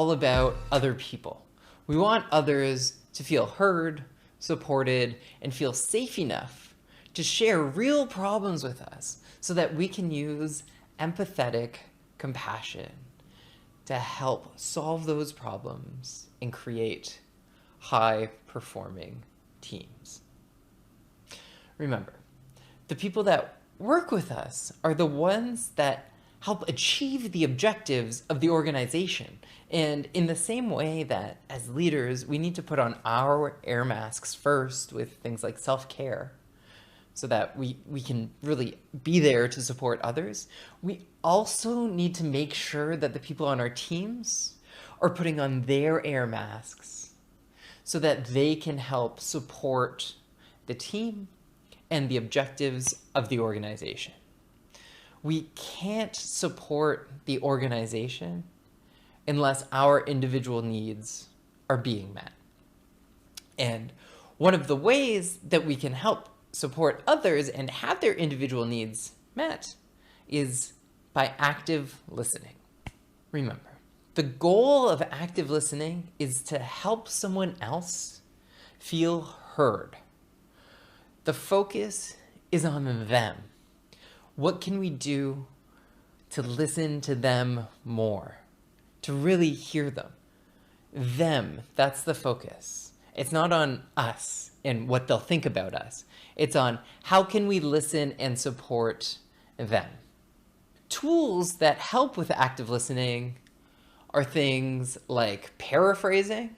all about other people. We want others to feel heard, supported, and feel safe enough to share real problems with us so that we can use empathetic compassion to help solve those problems and create high-performing teams. Remember, the people that work with us are the ones that help achieve the objectives of the organization. And in the same way that as leaders, we need to put on our air masks first with things like self-care so that we can really be there to support others, we also need to make sure that the people on our teams are putting on their air masks so that they can help support the team and the objectives of the organization. We can't support the organization unless our individual needs are being met. And one of the ways that we can help support others and have their individual needs met is by active listening. Remember, the goal of active listening is to help someone else feel heard. The focus is on them. What can we do to listen to them more, to really hear them? Them, that's the focus. It's not on us and what they'll think about us. It's on how can we listen and support them. Tools that help with active listening are things like paraphrasing,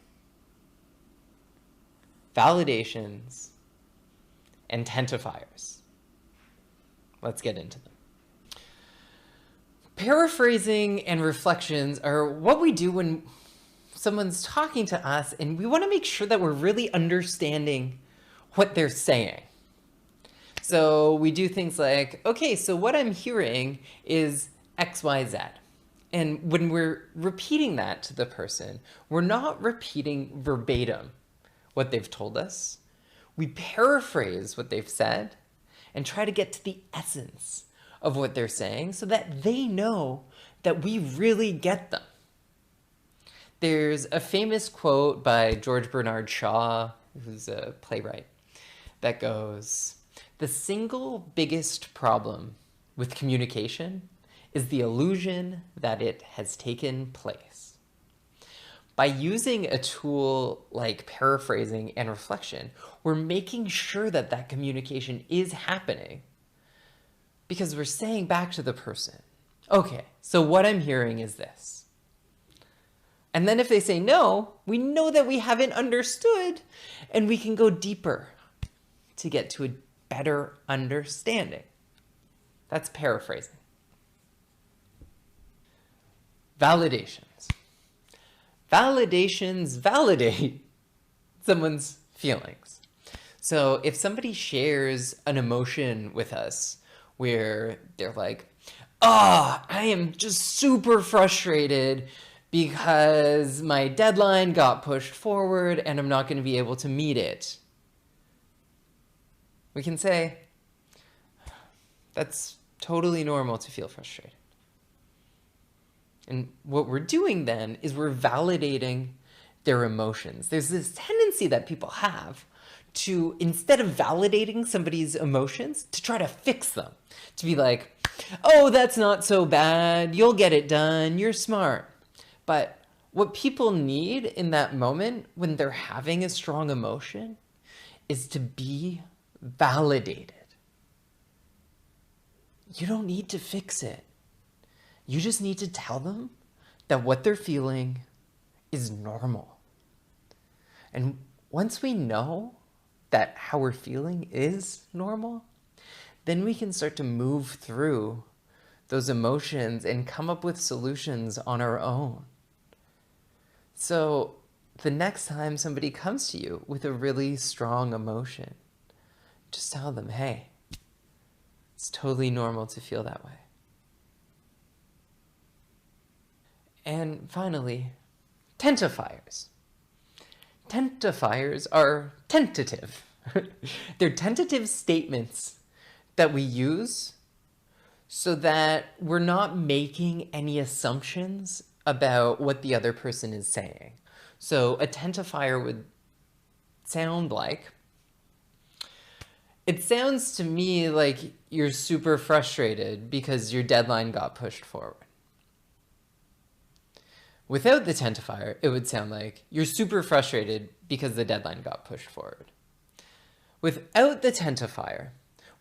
validations, and tentifiers. Let's get into them. Paraphrasing and reflections are what we do when someone's talking to us and we want to make sure that we're really understanding what they're saying. So we do things like, okay, so what I'm hearing is X, Y, Z. And when we're repeating that to the person, we're not repeating verbatim what they've told us. We paraphrase what they've said and try to get to the essence of what they're saying so that they know that we really get them. There's a famous quote by George Bernard Shaw, who's a playwright, that goes, "The single biggest problem with communication is the illusion that it has taken place." By using a tool like paraphrasing and reflection, we're making sure that that communication is happening because we're saying back to the person, okay, so what I'm hearing is this. And then if they say no, we know that we haven't understood and we can go deeper to get to a better understanding. That's paraphrasing. Validations. Validations validate someone's feelings. So if somebody shares an emotion with us where they're like, oh, I am just super frustrated because my deadline got pushed forward and I'm not going to be able to meet it, we can say, that's totally normal to feel frustrated. And what we're doing then is we're validating their emotions. There's this tendency that people have to, instead of validating somebody's emotions, to try to fix them. To be like, oh, that's not so bad. You'll get it done. You're smart. But what people need in that moment when they're having a strong emotion is to be validated. You don't need to fix it. You just need to tell them that what they're feeling is normal. And once we know that how we're feeling is normal, then we can start to move through those emotions and come up with solutions on our own. So the next time somebody comes to you with a really strong emotion, just tell them, hey, it's totally normal to feel that way. And finally, tentifiers. Tentifiers are tentative. They're tentative statements that we use so that we're not making any assumptions about what the other person is saying. So a tentifier would sound like, it sounds to me like you're super frustrated because your deadline got pushed forward. Without the tentifier, it would sound like you're super frustrated because the deadline got pushed forward. Without the tentifier,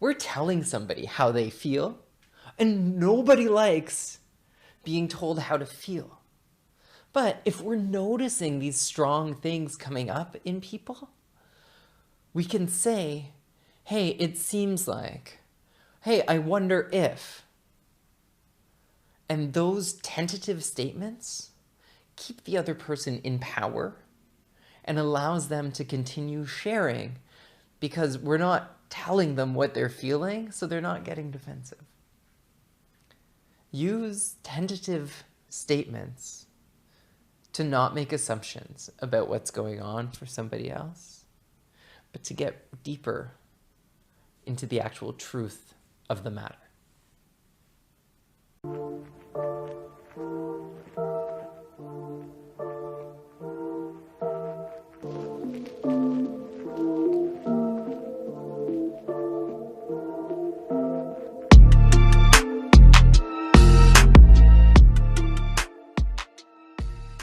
we're telling somebody how they feel, and nobody likes being told how to feel. But if we're noticing these strong things coming up in people, we can say, hey, it seems like, hey, I wonder if. And those tentative statements keep the other person in power and allows them to continue sharing because we're not telling them what they're feeling, so they're not getting defensive. Use tentative statements to not make assumptions about what's going on for somebody else, but to get deeper into the actual truth of the matter.